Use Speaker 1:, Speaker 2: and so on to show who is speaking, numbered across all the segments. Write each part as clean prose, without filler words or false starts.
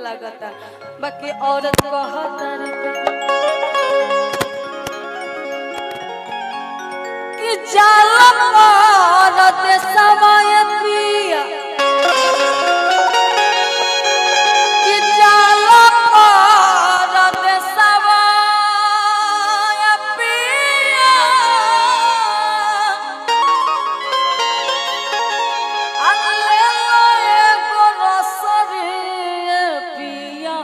Speaker 1: लगता बाकी औरत कहता कि जाल औरत समय पिया कि जाल औरत समय पिया अल्ले लोए गोरसरी पिया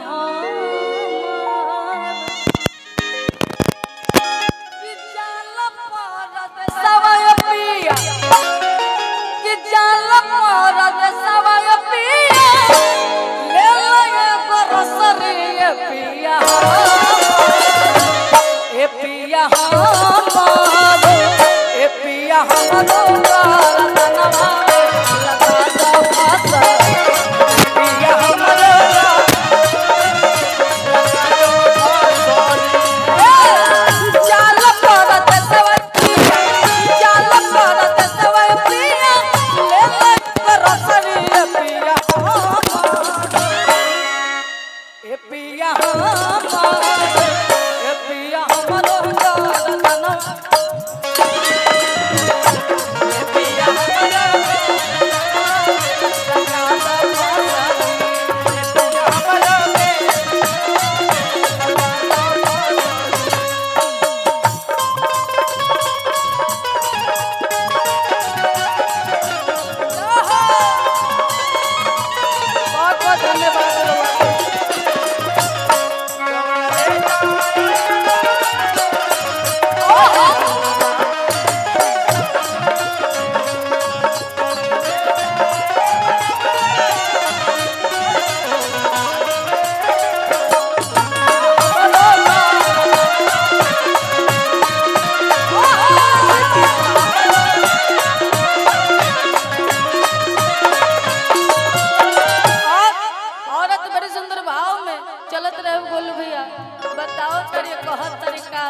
Speaker 1: कि जाल औरत समय पिया कि जाल औरत समय पिया ले लोए गोरसरी पिया ए पिया हमारो ए पिया हमारो गारदनवा लगा दो फासा पिया हमारो लगा दो फासा जाल औरत समय पिया जाल औरत समय पिया ले ले गोरसरी पिया ए पिया हमारो ए पिया हमारो गारदनवा ए पिया हमारो लगा दो फासा ए पिया हमारो बहुत बहुत धन्यवाद औरत बड़े सुंदर भाव में चलत रहे बोलू भैया बताओ तरीका कहत तरीका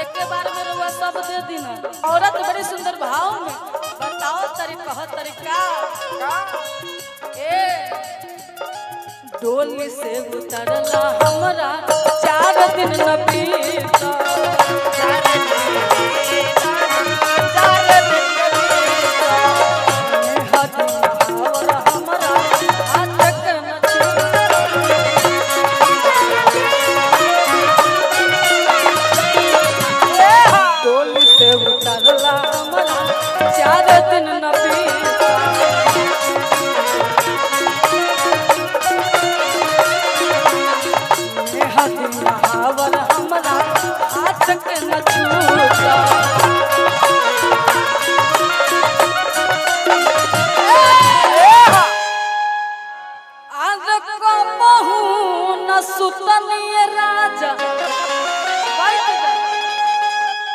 Speaker 1: एक बार में रुआ सब दे दिन औरत बड़े सुंदर भाव में बताओ तरीका कहत तरीका ए डोली से उतरला हमरा 4 दिन न बीता 4 दिन हमरा आज तक न डोली से उतरला हमरा 4 दिन न बीता हावर हमरा हाथ के न छूटा आज को बहु न सुतनिए राजा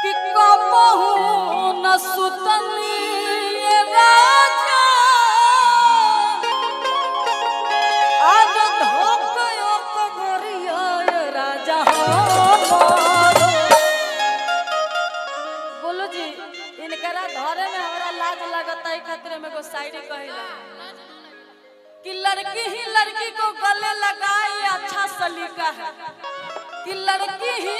Speaker 1: कि को बहु न सुतनिए राजा आज धोकयो कगरिया राजा हमारो बोलो जी इनकरा धरे में हमरा लाज लगता है खातिर में को शायरी कहिला कि लड़की ही लड़की को गले लगाए अच्छा सलीका है कि लड़की ही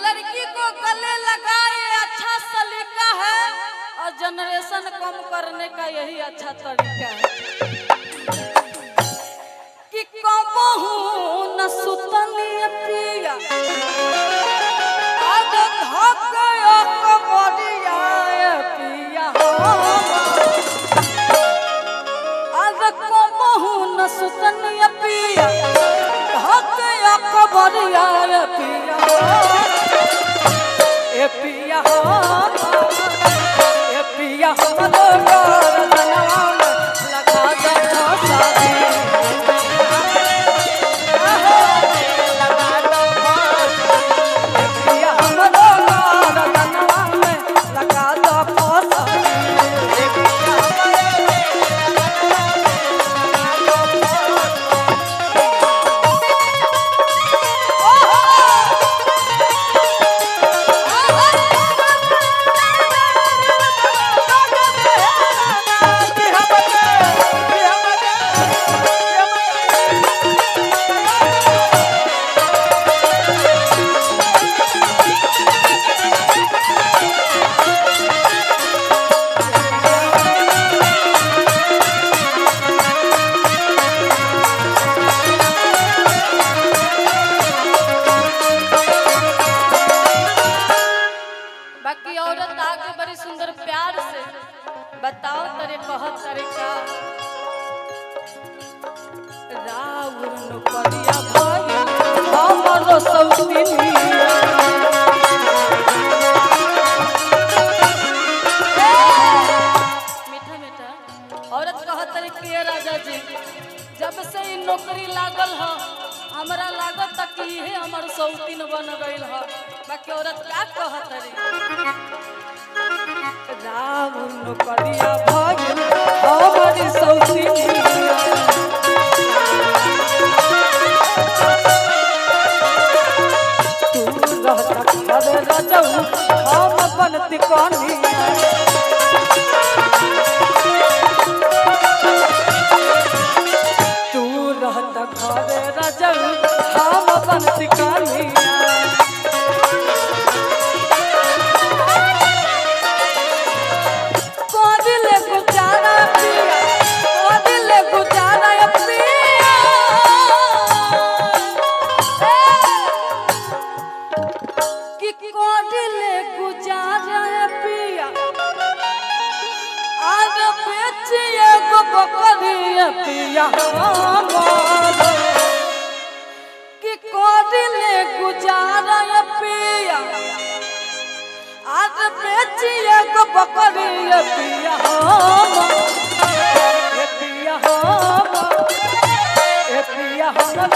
Speaker 1: लड़की को गले लगाए अच्छा सलीका है और जनरेशन कम करने का यही अच्छा तरीका है कि कबहू न सुतनिए पिया आज धकयो कबरिया पिया आज कबहू न सुतनिए पिया धकयो कबरिया पिया ए पिया ए पिया हमरो गारदनवा लगा दो फासा नौकरिया भाई हमरो सौतिनिया मीठा मीठा औरत कहत रही के राजा जी जब से ई नौकरी लागल ह हमरा लागत तक कि हे हमर सौतिन बन गइल ह बाकी औरत का कहत रही राम नौकरिया भाई हमरी सौतिनिया तू रहता घर रजऊ हम बनती कनिया तू रहता घर रजऊ हम बनती कनिया कोदिले गुजारा पिया कोदिले गुजारा पिया कि कोदिले गुजारा पिया आज बेचिए गो बकरिया पिया कि कोदिले गुजारा पिया आज बेचिए गो बकरिया पिया पिया पिया हम